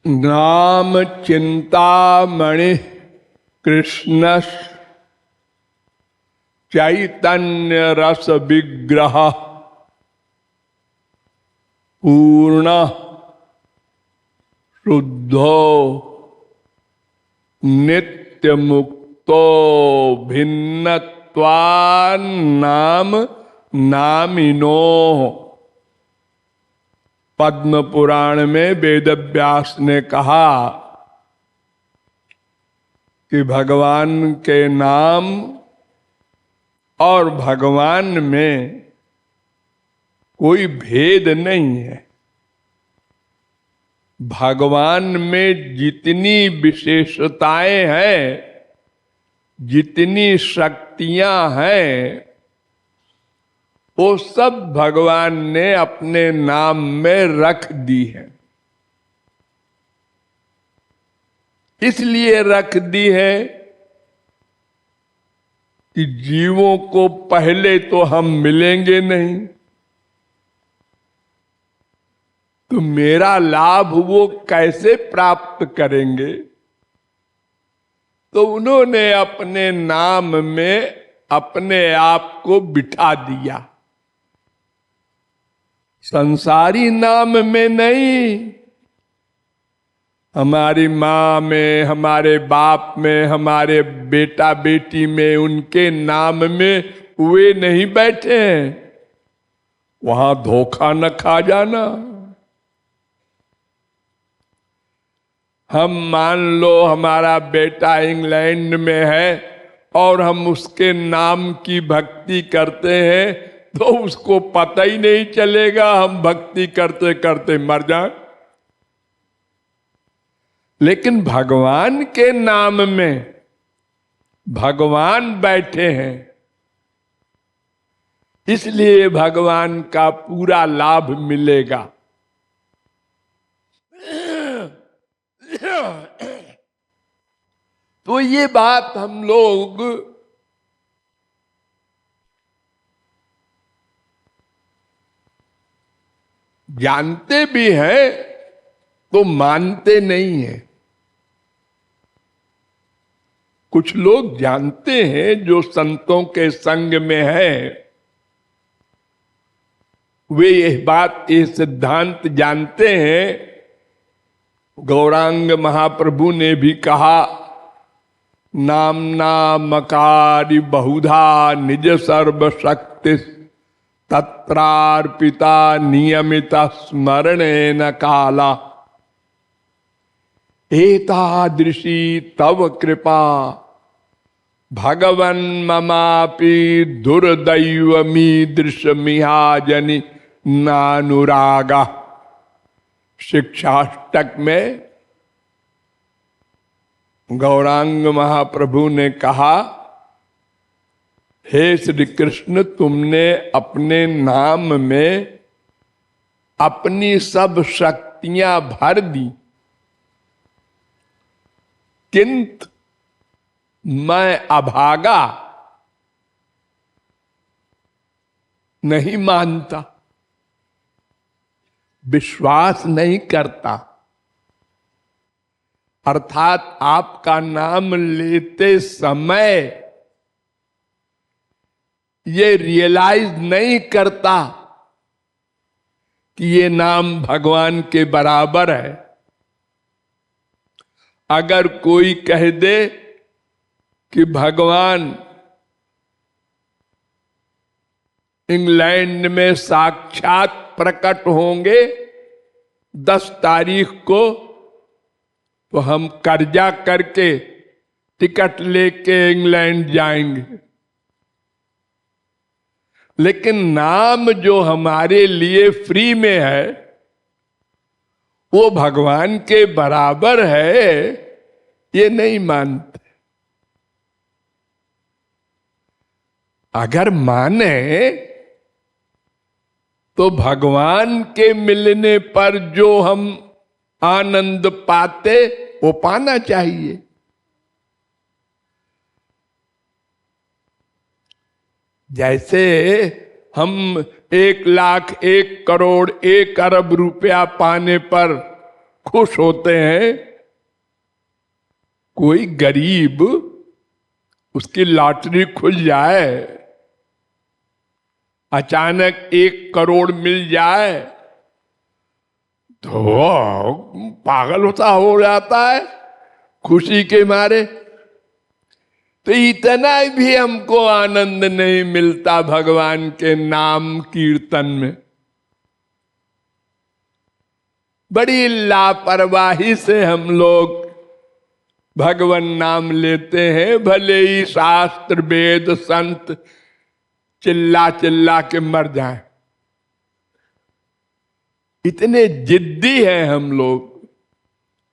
नाम चिंतामणि कृष्ण चैतन्य रस विग्रह पूर्ण शुद्धो नित्य मुक्तो भिन्नत्वान् नाम नामिनो। पद्म पुराण में वेदव्यास ने कहा कि भगवान के नाम और भगवान में कोई भेद नहीं है। भगवान में जितनी विशेषताएं हैं, जितनी शक्तियां हैं, वो सब भगवान ने अपने नाम में रख दी है। इसलिए रख दी है कि जीवों को पहले तो हम मिलेंगे नहीं, तो मेरा लाभ वो कैसे प्राप्त करेंगे। तो उन्होंने अपने नाम में अपने आप को बिठा दिया, संसारी नाम में नहीं। हमारी माँ में, हमारे बाप में, हमारे बेटा बेटी में, उनके नाम में वे नहीं बैठे हैं। वहां धोखा न खा जाना। हम मान लो हमारा बेटा इंग्लैंड में है और हम उसके नाम की भक्ति करते हैं, तो उसको पता ही नहीं चलेगा हम भक्ति करते करते मर जाएं। लेकिन भगवान के नाम में भगवान बैठे हैं, इसलिए भगवान का पूरा लाभ मिलेगा। तो ये बात हम लोग जानते भी हैं तो मानते नहीं हैं। कुछ लोग जानते हैं, जो संतों के संग में है, वे यह बात, ये सिद्धांत जानते हैं। गौरांग महाप्रभु ने भी कहा, नामना मकारी बहुधा निज सर्वशक्ति तत्रार्पिता नियमित स्मरणे न काला एतादृशी तव कृपा भगवन् ममापि दुर्दैवमीदृशमिहाजनि नानुरागा। शिक्षाष्टक में गौरांग महाप्रभु ने कहा, हे श्री कृष्ण, तुमने अपने नाम में अपनी सब शक्तियां भर दी, किंतु मैं अभागा नहीं मानता, विश्वास नहीं करता। अर्थात आपका नाम लेते समय ये रियलाइज नहीं करता कि ये नाम भगवान के बराबर है। अगर कोई कह दे कि भगवान इंग्लैंड में साक्षात प्रकट होंगे 10 तारीख को, तो हम कर्जा करके टिकट लेके इंग्लैंड जाएंगे। लेकिन नाम जो हमारे लिए फ्री में है, वो भगवान के बराबर है, ये नहीं मानते। अगर माने तो भगवान के मिलने पर जो हम आनंद पाते वो पाना चाहिए। जैसे हम 1 लाख, 1 करोड़, 1 अरब रुपया पाने पर खुश होते हैं। कोई गरीब उसकी लॉटरी खुल जाए, अचानक 1 करोड़ मिल जाए तो पागल होता हो जाता है खुशी के मारे। तो इतना भी हमको आनंद नहीं मिलता भगवान के नाम कीर्तन में। बड़ी लापरवाही से हम लोग भगवान नाम लेते हैं, भले ही शास्त्र वेद संत चिल्ला चिल्ला के मर जाएं। इतने जिद्दी हैं हम लोग,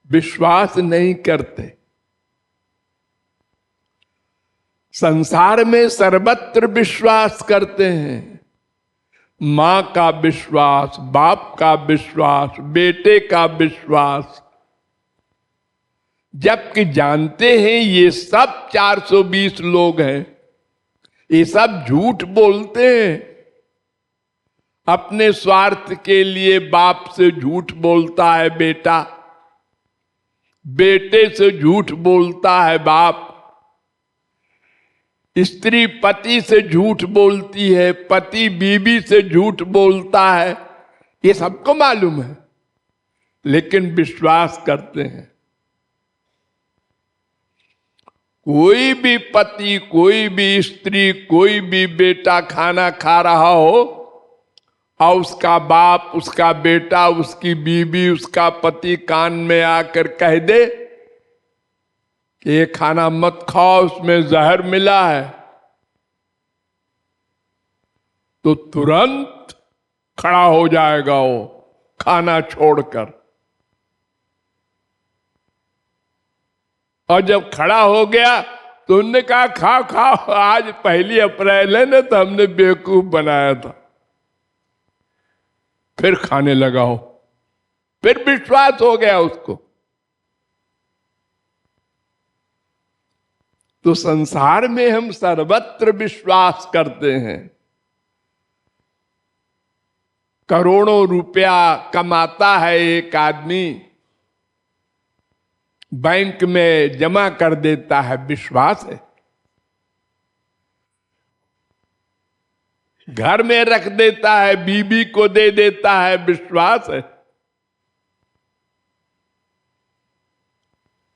विश्वास नहीं करते। संसार में सर्वत्र विश्वास करते हैं, मां का विश्वास, बाप का विश्वास, बेटे का विश्वास, जबकि जानते हैं ये सब 420 लोग हैं, ये सब झूठ बोलते हैं। अपने स्वार्थ के लिए बाप से झूठ बोलता है बेटा, बेटे से झूठ बोलता है बाप, स्त्री पति से झूठ बोलती है, पति बीवी से झूठ बोलता है। ये सबको मालूम है, लेकिन विश्वास करते हैं। कोई भी पति, कोई भी स्त्री, कोई भी बेटा खाना खा रहा हो और उसका बाप, उसका बेटा, उसकी बीवी, उसका पति कान में आकर कह दे कि ये खाना मत खाओ, उसमें जहर मिला है, तो तुरंत खड़ा हो जाएगा वो खाना छोड़कर। और जब खड़ा हो गया तो उन्होंने कहा खाओ खाओ, आज 1 अप्रैल है ना, तो हमने बेवकूफ बनाया था। फिर खाने लगा हो, फिर विश्वास हो गया उसको। तो संसार में हम सर्वत्र विश्वास करते हैं। करोड़ों रुपया कमाता है एक आदमी, बैंक में जमा कर देता है, विश्वास है। घर में रख देता है, बीबी को दे देता है, विश्वास है।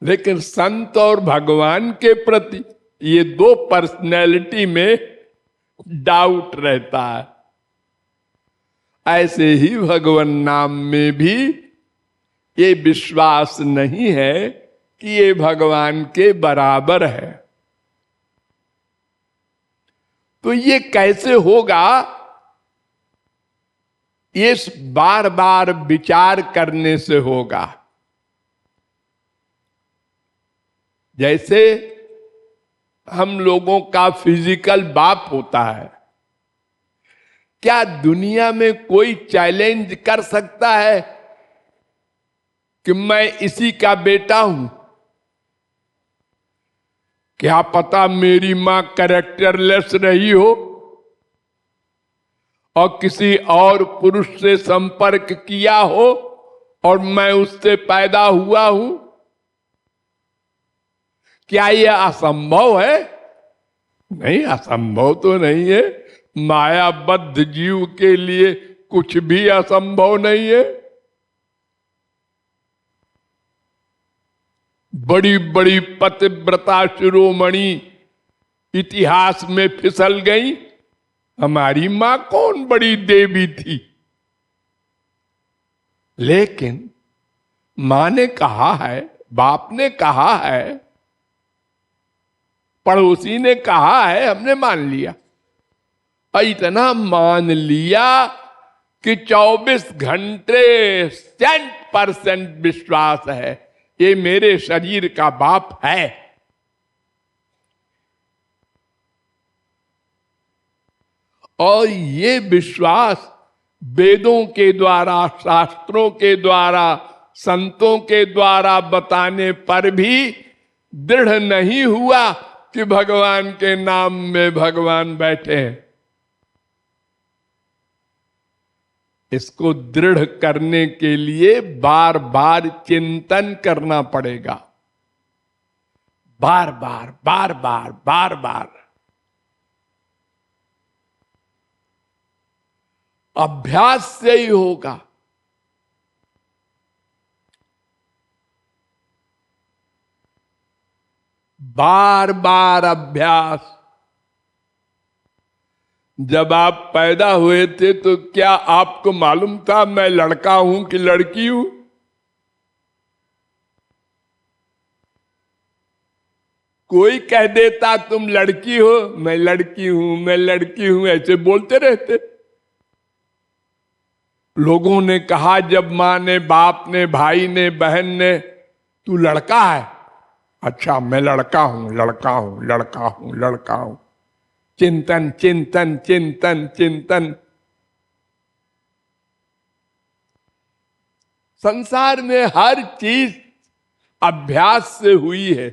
लेकिन संत और भगवान के प्रति ये 2 पर्सनैलिटी में डाउट रहता है। ऐसे ही भगवान नाम में भी ये विश्वास नहीं है कि ये भगवान के बराबर है। तो ये कैसे होगा? ये बार बार विचार करने से होगा। जैसे हम लोगों का फिजिकल बाप होता है, क्या दुनिया में कोई चैलेंज कर सकता है कि मैं इसी का बेटा हूं? क्या पता मेरी मां कैरेक्टरलेस रही हो और किसी और पुरुष से संपर्क किया हो और मैं उससे पैदा हुआ हूं। क्या यह असंभव है? नहीं, असंभव तो नहीं है। मायाबद्ध जीव के लिए कुछ भी असंभव नहीं है। बड़ी बड़ी पतिव्रता शिरोमणि इतिहास में फिसल गई। हमारी मां कौन बड़ी देवी थी, लेकिन मां ने कहा है, बाप ने कहा है, पड़ोसी ने कहा है, हमने मान लिया। और इतना मान लिया कि 24 घंटे 100% विश्वास है ये मेरे शरीर का बाप है। और ये विश्वास वेदों के द्वारा, शास्त्रों के द्वारा, संतों के द्वारा बताने पर भी दृढ़ नहीं हुआ कि भगवान के नाम में भगवान बैठे हैं। इसको दृढ़ करने के लिए बार बार चिंतन करना पड़ेगा, बार बार बार बार बार बार। अभ्यास से ही होगा। बार बार अभ्यास। जब आप पैदा हुए थे तो क्या आपको मालूम था मैं लड़का हूं कि लड़की हूं? कोई कह देता तुम लड़की हो, मैं लड़की हूं, मैं लड़की हूं, ऐसे बोलते रहते। लोगों ने कहा जब मां ने, बाप ने, भाई ने, बहन ने, तू लड़का है। अच्छा, मैं लड़का हूं, लड़का हूं, लड़का हूं, लड़का हूं। चिंतन चिंतन चिंतन चिंतन। संसार में हर चीज अभ्यास से हुई है।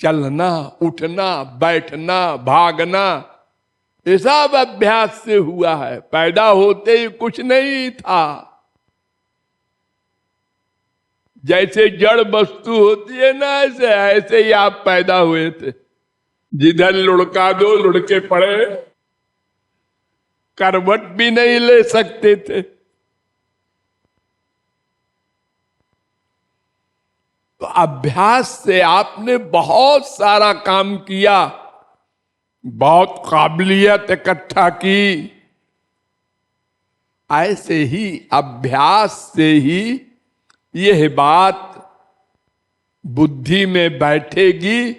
चलना, उठना, बैठना, भागना, ये सब अभ्यास से हुआ है। पैदा होते ही कुछ नहीं था। जैसे जड़ वस्तु होती है ना, ऐसे ऐसे ही आप पैदा हुए थे। जिधर लुढ़का दो लुढ़के पड़े, करवट भी नहीं ले सकते थे। तो अभ्यास से आपने बहुत सारा काम किया, बहुत काबिलियत इकट्ठा की। ऐसे ही अभ्यास से ही यह बात बुद्धि में बैठेगी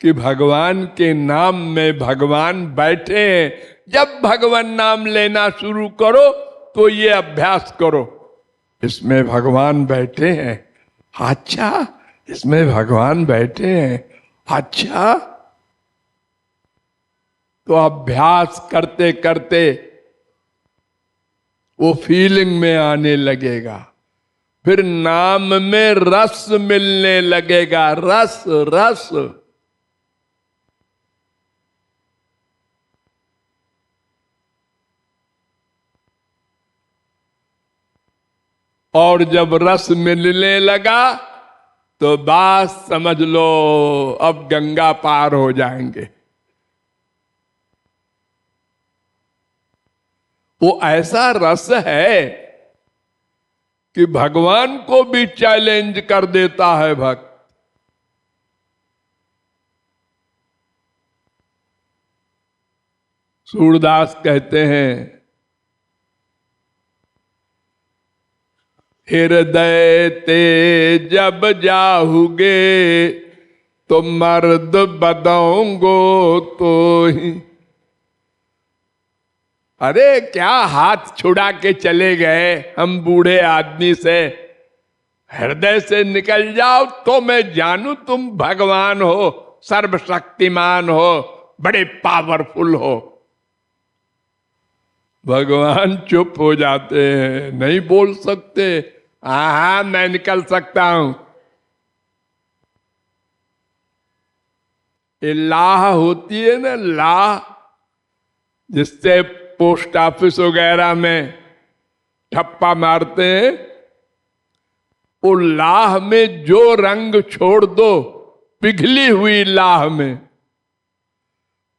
कि भगवान के नाम में भगवान बैठे हैं। जब भगवान नाम लेना शुरू करो तो ये अभ्यास करो, इसमें भगवान बैठे हैं। अच्छा, इसमें भगवान बैठे हैं। अच्छा, तो अभ्यास करते करते वो फीलिंग में आने लगेगा। फिर नाम में रस मिलने लगेगा। रस रस। और जब रस मिलने लगा तो बात समझ लो, अब गंगा पार हो जाएंगे। वो ऐसा रस है कि भगवान को भी चैलेंज कर देता है भक्त। सूरदास कहते हैं, हृदय ते जब जाहुगे तो मर्द बदोंगो तो ही। अरे क्या हाथ छुड़ा के चले गए हम बूढ़े आदमी से। हृदय से निकल जाओ तो मैं जानू तुम भगवान हो, सर्वशक्तिमान हो, बड़े पावरफुल हो। भगवान चुप हो जाते हैं, नहीं बोल सकते। हाँ, मैं निकल सकता हूं। ये लाह होती है ना, लाह, जिससे पोस्ट ऑफिस वगैरह में ठप्पा मारते हैं। वो लाह में जो रंग छोड़ दो, पिघली हुई लाह में,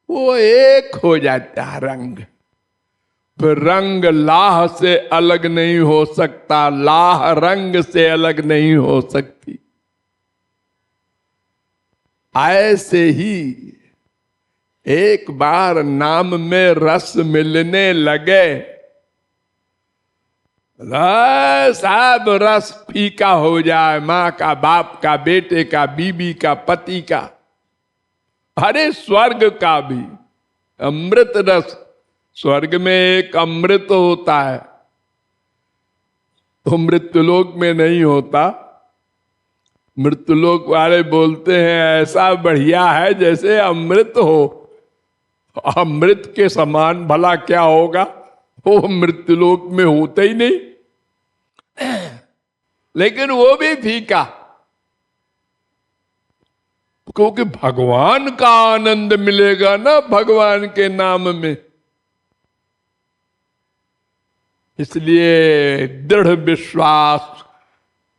वो एक हो जाता है रंग। फिर रंग लाह से अलग नहीं हो सकता, लाह रंग से अलग नहीं हो सकती। ऐसे ही एक बार नाम में रस मिलने लगे, सब रस फीका हो जाए, मां का, बाप का, बेटे का, बीबी का, पति का, अरे स्वर्ग का भी। अमृत रस, स्वर्ग में एक अमृत होता है, तो मृत्युलोक में नहीं होता। मृत्युलोक वाले बोलते हैं ऐसा बढ़िया है जैसे अमृत हो। अमृत के समान भला क्या होगा, वो मृत्युलोक में होता ही नहीं। लेकिन वो भी फीका। क्योंकि भगवान का आनंद मिलेगा ना भगवान के नाम में। इसलिए दृढ़ विश्वास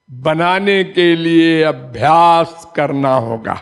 बनाने के लिए अभ्यास करना होगा।